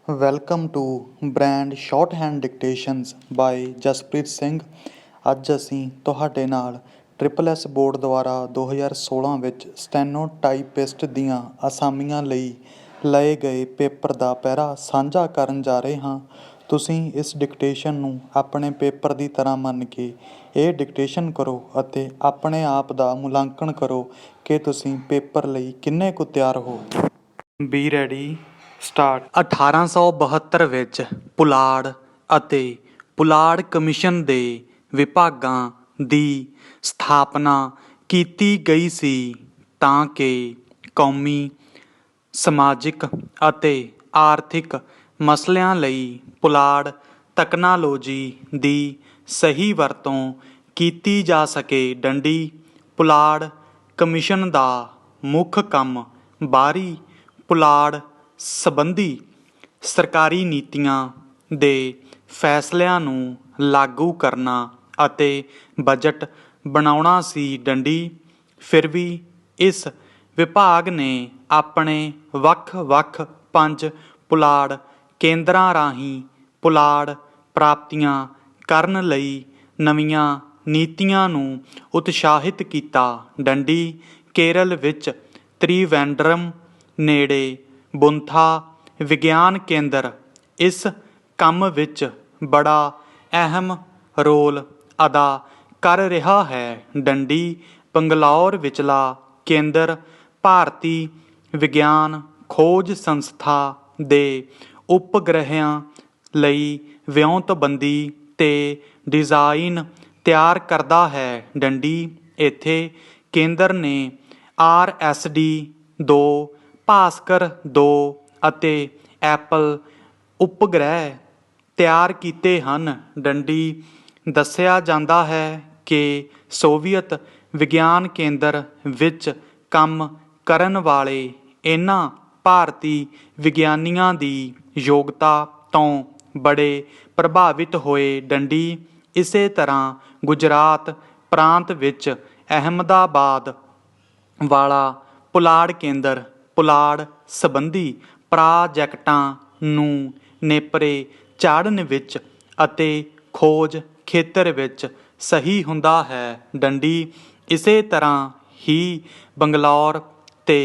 Welcome to brand shorthand dictations by Jaspreet Singh. ਅੱਜ ਅਸੀਂ ਤੁਹਾਡੇ ਨਾਲ ਐਸ ਬੋਰਡ ਦੁਆਰਾ 2016 ਵਿੱਚ ਸਟੈਨੋ ਟਾਈਪਿਸਟ ਦੀਆਂ ਅਸਾਮੀਆਂ ਲਈ ਲਏ ਗਏ ਪੇਪਰ ਦਾ ਪੈਰਾ ਸਾਂਝਾ ਕਰਨ ਜਾ ਰਹੇ ਹਾਂ। ਤੁਸੀਂ ਇਸ ਡਿਕਟੇਸ਼ਨ ਨੂੰ ਆਪਣੇ ਪੇਪਰ ਦੀ ਤਰ੍ਹਾਂ ਮੰਨ ਕੇ ਇਹ ਡਿਕਟੇਸ਼ਨ ਕਰੋ ਅਤੇ ਆਪਣੇ ਆਪ ਦਾ ਮੁਲਾਂਕਣ ਕਰੋ ਕਿ ਤੁਸੀਂ ਪੇਪਰ ਲਈ ਕਿੰਨੇ ਕੁ ਤਿਆਰ ਹੋ। B ready, start. 1872 ਵਿੱਚ ਪੁਲਾੜ ਅਤੇ ਪੁਲਾੜ ਕਮਿਸ਼ਨ ਦੇ ਵਿਭਾਗਾਂ ਦੀ ਸਥਾਪਨਾ ਕੀਤੀ ਗਈ ਸੀ ਤਾਂ ਕਿ ਕੌਮੀ, ਸਮਾਜਿਕ ਅਤੇ ਆਰਥਿਕ ਮਸਲਿਆਂ ਲਈ ਪੁਲਾੜ ਤਕਨਾਲੋਜੀ ਦੀ ਸਹੀ ਵਰਤੋਂ ਕੀਤੀ ਜਾ ਸਕੇ। ਡੰਡੀ ਪੁਲਾੜ ਕਮਿਸ਼ਨ ਦਾ ਮੁੱਖ ਕੰਮ ਬਾਹਰੀ ਪੁਲਾੜ ਸੰਬੰਧੀ ਸਰਕਾਰੀ ਨੀਤੀਆਂ ਦੇ ਫੈਸਲਿਆਂ ਨੂੰ ਲਾਗੂ ਕਰਨਾ ਅਤੇ ਬਜਟ ਬਣਾਉਣਾ ਸੀ। ਡੰਡੀ ਫਿਰ ਵੀ ਇਸ ਵਿਭਾਗ ਨੇ ਆਪਣੇ ਵੱਖ-ਵੱਖ 5 ਪੁਲਾੜ ਕੇਂਦਰਾਂ ਰਾਹੀਂ ਪੁਲਾੜ ਪ੍ਰਾਪਤੀਆਂ ਕਰਨ ਲਈ ਨਵੀਆਂ ਨੀਤੀਆਂ ਨੂੰ ਉਤਸ਼ਾਹਿਤ ਕੀਤਾ। ਡੰਡੀ ਕੇਰਲ ਵਿੱਚ ਤ੍ਰਿਵੈਂਡਰਮ ਨੇੜੇ ਬੁੰਥਾ ਵਿਗਿਆਨ ਕੇਂਦਰ ਇਸ ਕੰਮ ਵਿੱਚ ਬੜਾ ਅਹਿਮ ਰੋਲ ਅਦਾ ਕਰ ਰਿਹਾ ਹੈ। ਡੰਡੀ ਬੰਗਲੌਰ ਵਿਚਲਾ ਕੇਂਦਰ ਭਾਰਤੀ ਵਿਗਿਆਨ ਖੋਜ ਸੰਸਥਾ ਦੇ ਉਪਗ੍ਰਹਿਆਂ ਲਈ ਵਿਉਂਤਬੰਦੀ ਤੇ ਡਿਜ਼ਾਈਨ ਤਿਆਰ ਕਰਦਾ ਹੈ। ਡੰਡੀ ਇੱਥੇ ਕੇਂਦਰ ਨੇ RSD-2, ਭਾਸਕਰ-2 ਅਤੇ ਐਪਲ ਉਪਗ੍ਰਹਿ ਤਿਆਰ ਕੀਤੇ ਹਨ। ਡੰਡੀ ਦੱਸਿਆ ਜਾਂਦਾ ਹੈ ਕਿ ਸੋਵੀਅਤ ਵਿਗਿਆਨ ਕੇਂਦਰ ਵਿੱਚ ਕੰਮ ਕਰਨ ਵਾਲੇ ਇਨ੍ਹਾਂ ਭਾਰਤੀ ਵਿਗਿਆਨੀਆਂ ਦੀ ਯੋਗਤਾ ਤੋਂ ਬੜੇ ਪ੍ਰਭਾਵਿਤ ਹੋਏ। ਡੰਡੀ ਇਸੇ ਤਰ੍ਹਾਂ ਗੁਜਰਾਤ ਪ੍ਰਾਂਤ ਵਿੱਚ ਅਹਿਮਦਾਬਾਦ ਵਾਲਾ ਪੁਲਾੜ ਕੇਂਦਰ ਪੁਲਾੜ ਸੰਬੰਧੀ ਪ੍ਰਾਜੈਕਟਾਂ ਨੂੰ ਨੇਪਰੇ ਚਾੜ੍ਹਨ ਵਿੱਚ ਅਤੇ ਖੋਜ ਖੇਤਰ ਵਿੱਚ ਸਹੀ ਹੁੰਦਾ ਹੈ। ਡੰਡੀ ਇਸੇ ਤਰ੍ਹਾਂ ਹੀ ਬੰਗਲੌਰ ਤੇ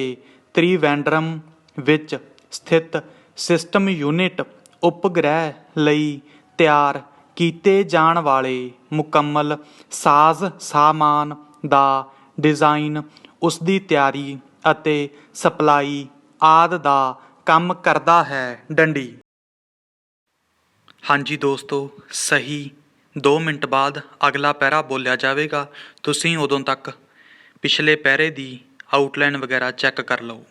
ਤ੍ਰਿਵੈਂਡਰਮ ਵਿੱਚ ਸਥਿਤ ਸਿਸਟਮ ਯੂਨਿਟ ਉਪਗ੍ਰਹਿ ਲਈ ਤਿਆਰ ਕੀਤੇ ਜਾਣ ਵਾਲੇ ਮੁਕੰਮਲ ਸਾਜ਼ ਸਾਮਾਨ ਦਾ ਡਿਜ਼ਾਈਨ, ਉਸਦੀ ਤਿਆਰੀ ਅਤੇ ਸਪਲਾਈ ਆਦਿ ਦਾ ਕੰਮ ਕਰਦਾ ਹੈ। ਡੰਡੀ ਹਾਂਜੀ ਦੋਸਤੋ, ਸਹੀ 2 ਮਿੰਟ ਬਾਅਦ ਅਗਲਾ ਪੈਰਾ ਬੋਲਿਆ ਜਾਵੇਗਾ। ਤੁਸੀਂ ਉਦੋਂ ਤੱਕ ਪਿਛਲੇ ਪੈਰੇ ਦੀ ਆਊਟਲਾਈਨ ਵਗੈਰਾ ਚੈੱਕ ਕਰ ਲਓ।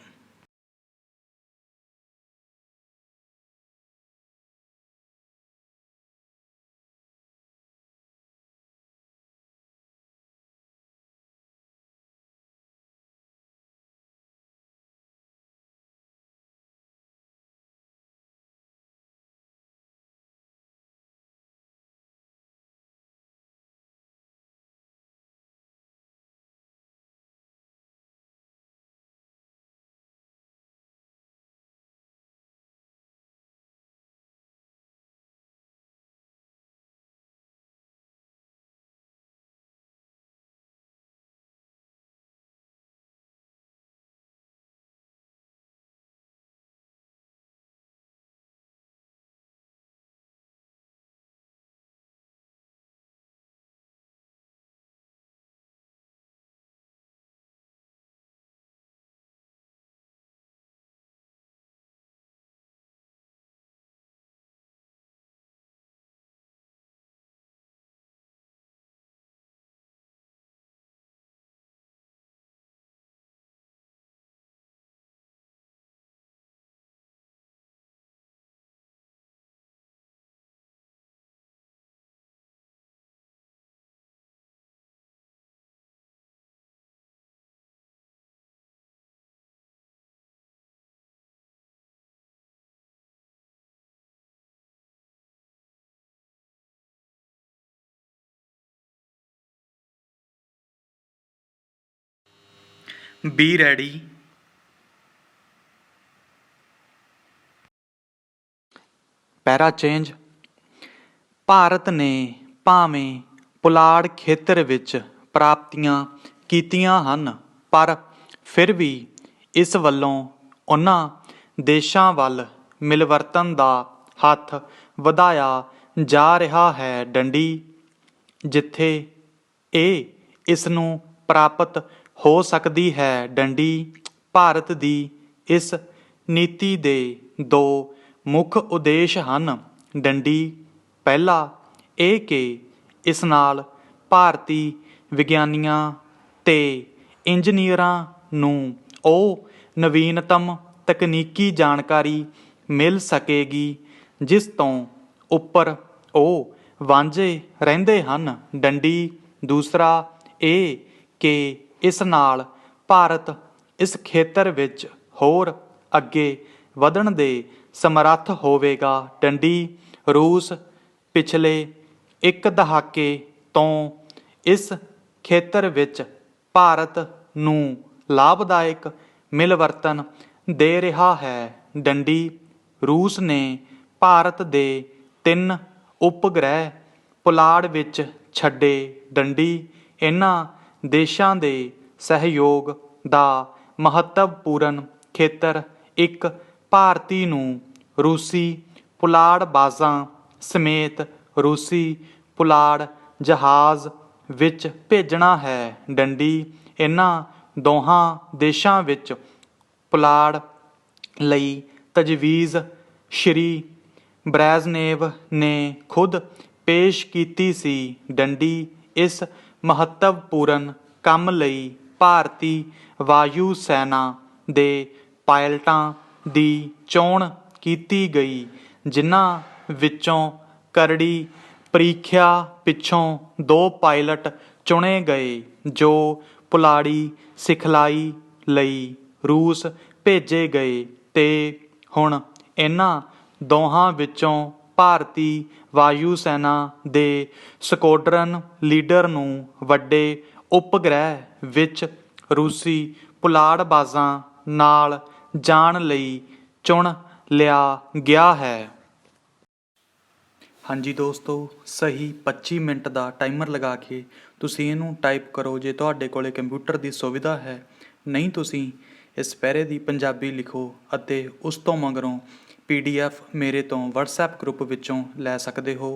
ਬੀ ਰੈਡੀ, ਪੈਰਾ ਚੇਂਜ। ਭਾਰਤ ਨੇ ਭਾਵੇਂ ਪੁਲਾੜ ਖੇਤਰ ਵਿੱਚ ਪ੍ਰਾਪਤੀਆਂ ਕੀਤੀਆਂ ਹਨ, ਪਰ ਫਿਰ ਵੀ ਇਸ ਵੱਲੋਂ ਉਨ੍ਹਾਂ ਦੇਸ਼ਾਂ ਵੱਲ ਮਿਲਵਰਤਨ ਦਾ ਹੱਥ ਵਧਾਇਆ ਜਾ ਰਿਹਾ ਹੈ ਡੰਡੀ, ਜਿੱਥੇ ਇਹ ਇਸ ਨੂੰ ਪ੍ਰਾਪਤ ਹੋ ਸਕਦੀ ਹੈ ਡੰਡੀ। ਭਾਰਤ ਦੀ ਇਸ ਨੀਤੀ ਦੇ ਦੋ ਮੁੱਖ ਉਦੇਸ਼ ਹਨ ਡੰਡੀ। ਪਹਿਲਾ ਇਹ ਕਿ ਇਸ ਨਾਲ ਭਾਰਤੀ ਵਿਗਿਆਨੀਆਂ ਤੇ ਇੰਜੀਨੀਅਰਾਂ ਨੂੰ ਉਹ ਨਵੀਨਤਮ ਤਕਨੀਕੀ ਜਾਣਕਾਰੀ ਮਿਲ ਸਕੇਗੀ ਜਿਸ ਤੋਂ ਉੱਪਰ ਉਹ ਵਾਂਝੇ ਰਹਿੰਦੇ ਹਨ ਡੰਡੀ। ਦੂਸਰਾ ਇਹ ਕਿ ਇਸ ਨਾਲ ਭਾਰਤ ਇਸ ਖੇਤਰ ਵਿੱਚ ਹੋਰ ਅੱਗੇ ਵਧਣ ਦੇ ਸਮਰੱਥ ਹੋਵੇਗਾ ਡੰਡੀ। ਰੂਸ ਪਿਛਲੇ ਇੱਕ ਦਹਾਕੇ ਤੋਂ ਇਸ ਖੇਤਰ ਵਿੱਚ ਭਾਰਤ ਨੂੰ ਲਾਭਦਾਇਕ ਮਿਲਵਰਤਨ ਦੇ ਰਿਹਾ ਹੈ ਡੰਡੀ। ਰੂਸ ਨੇ ਭਾਰਤ ਦੇ 3 ਉਪਗ੍ਰਹਿ ਪੁਲਾੜ ਵਿੱਚ ਛੱਡੇ ਡੰਡੀ। ਇਹਨਾਂ ਦੇਸ਼ਾਂ ਦੇ ਸਹਿਯੋਗ ਦਾ ਮਹੱਤਵਪੂਰਨ ਖੇਤਰ ਇੱਕ ਭਾਰਤੀ ਨੂੰ ਰੂਸੀ ਪੁਲਾੜਬਾਜ਼ਾਂ ਸਮੇਤ ਰੂਸੀ ਪੁਲਾੜ ਜਹਾਜ਼ ਵਿੱਚ ਭੇਜਣਾ ਹੈ ਡੰਡੀ। ਇਹਨਾਂ ਦੋਹਾਂ ਦੇਸ਼ਾਂ ਵਿੱਚ ਪੁਲਾੜ ਲਈ ਤਜਵੀਜ਼ ਸ਼੍ਰੀ ਬ੍ਰੈਜ਼ਨੇਵ ਨੇ ਖੁਦ ਪੇਸ਼ ਕੀਤੀ ਸੀ ਡੰਡੀ। ਇਸ ਮਹੱਤਵਪੂਰਨ ਕੰਮ ਲਈ ਭਾਰਤੀ ਵਾਯੂ ਸੈਨਾ ਦੇ ਪਾਇਲਟਾਂ ਦੀ ਚੋਣ ਕੀਤੀ ਗਈ, ਜਿਨ੍ਹਾਂ ਵਿੱਚੋਂ ਕਰੜੀ ਪ੍ਰੀਖਿਆ ਪਿੱਛੋਂ 2 ਪਾਇਲਟ ਚੁਣੇ ਗਏ ਜੋ ਪੁਲਾੜੀ ਸਿਖਲਾਈ ਲਈ ਰੂਸ ਭੇਜੇ ਗਏ ਤੇ ਹੁਣ ਇਹਨਾਂ ਦੋਹਾਂ ਵਿੱਚੋਂ ਭਾਰਤੀ ਵਾਯੂ ਸੈਨਾ ਦੇ ਸਕੁਆਡਰਨ ਲੀਡਰ ਨੂੰ ਵੱਡੇ ਉਪਗ੍ਰਹਿ ਵਿੱਚ ਰੂਸੀ ਪੁਲਾੜਬਾਜ਼ਾਂ ਨਾਲ ਜਾਣ ਲਈ ਚੁਣ ਲਿਆ ਗਿਆ ਹੈ। ਹਾਂਜੀ ਦੋਸਤੋ, ਸਹੀ 25 ਮਿੰਟ ਦਾ ਟਾਈਮਰ ਲਗਾ ਕੇ ਤੁਸੀਂ ਇਹਨੂੰ ਟਾਈਪ ਕਰੋ ਜੇ ਤੁਹਾਡੇ ਕੋਲੇ ਕੰਪਿਊਟਰ ਦੀ ਸੁਵਿਧਾ ਹੈ। ਨਹੀਂ ਤੁਸੀਂ ਇਸ ਪੈਰੇ ਦੀ ਪੰਜਾਬੀ ਲਿਖੋ ਅਤੇ ਉਸ ਤੋਂ ਮਗਰੋਂ PDF ਮੇਰੇ ਤੋਂ WhatsApp ਗਰੁੱਪ ਵਿੱਚੋਂ ਲੈ ਸਕਦੇ ਹੋ।